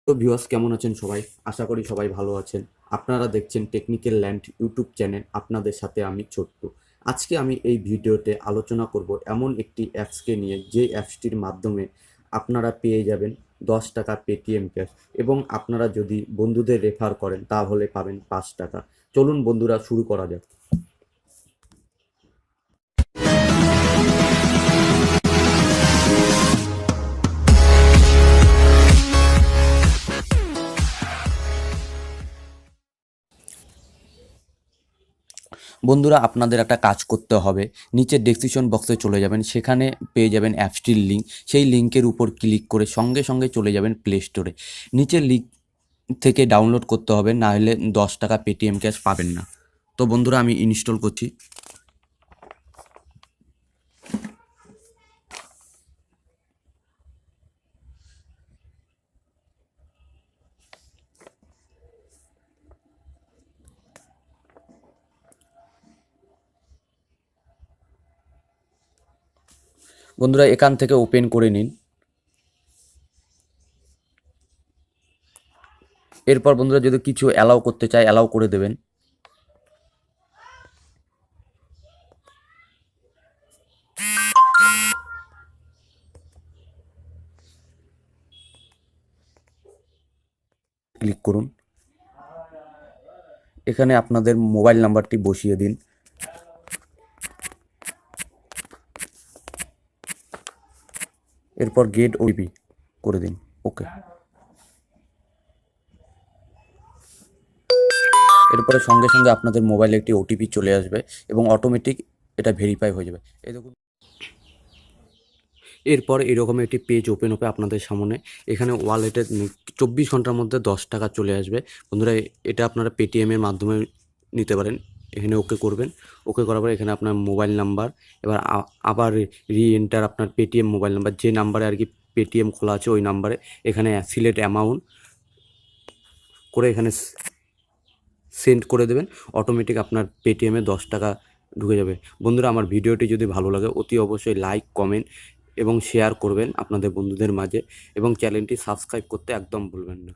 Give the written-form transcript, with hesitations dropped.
তো ভিউয়ার্স কেমন আছেন সবাই? আশা করি সবাই ভালো আছেন। আপনারা দেখছেন টেকনিক্যাল ল্যান্ড ইউটিউব চ্যানেল। আপনাদের সাথে আমি ছোট্টু। আজকে আমি এই ভিডিওতে আলোচনা করব এমন একটি অ্যাপসকে নিয়ে, যে অ্যাপসটির মাধ্যমে আপনারা পেয়ে যাবেন 10 টাকা পেটিএম ক্যাশ, এবং আপনারা যদি বন্ধুদের রেফার করেন তাহলে পাবেন 5 টাকা। চলুন বন্ধুরা, শুরু করা যাক। বন্ধুরা, আপনাদের একটা কাজ করতে হবে। নিচের ডেসক্রিপশন বক্সে চলে যাবেন, সেখানে পেয়ে যাবেন অ্যাপসটির লিঙ্ক। সেই লিঙ্কের উপর ক্লিক করে সঙ্গে সঙ্গে চলে যাবেন প্লে স্টোরে। নিচের লিঙ্ক থেকে ডাউনলোড করতে হবে, না হলে 10 টাকা পেটিএম ক্যাশ পাবেন না। তো বন্ধুরা, আমি ইনস্টল করছি। বন্ধুরা, এখান থেকে ওপেন করে নিন। এরপর বন্ধুরা, যদি কিছু অ্যালাউ করতে চায় অ্যালাউ করে দেবেন। ক্লিক করুন। এখানে আপনাদের মোবাইল নাম্বারটি বসিয়ে দিন। এরপর গেট ওটিপি করে দিন। ওকে। এরপরে সঙ্গে সঙ্গে আপনাদের মোবাইলে একটি ওটিপি চলে আসবে এবং অটোমেটিক এটা ভেরিফাই হয়ে যাবে। এই দেখুন, এরপর এরকম একটি পেজ ওপেন হবে আপনাদের সামনে। এখানে ওয়ালেটে 24 ঘন্টার মধ্যে 10 টাকা চলে আসবে। বন্ধুরা, এটা আপনারা পেটিএমের মাধ্যমে নিতে পারেন। এখানে ওকে করবেন। ওকে করার পর এখানে আপনার মোবাইল নাম্বার, এবার আবার এন্টার আপনার পেটিএম মোবাইল নাম্বার, যে নাম্বারে আর কি পেটিএম খোলা আছে ওই নাম্বারে এখানে সিলেক্ট অ্যামাউন্ট করে এখানে সেন্ড করে দেবেন। অটোমেটিক আপনার পেটিএমে 10 টাকা ঢুকে যাবে। বন্ধুরা, আমার ভিডিওটি যদি ভালো লাগে অতি অবশ্যই লাইক, কমেন্ট এবং শেয়ার করবেন আপনাদের বন্ধুদের মাঝে, এবং চ্যানেলটি সাবস্ক্রাইব করতে একদম ভুলবেন না।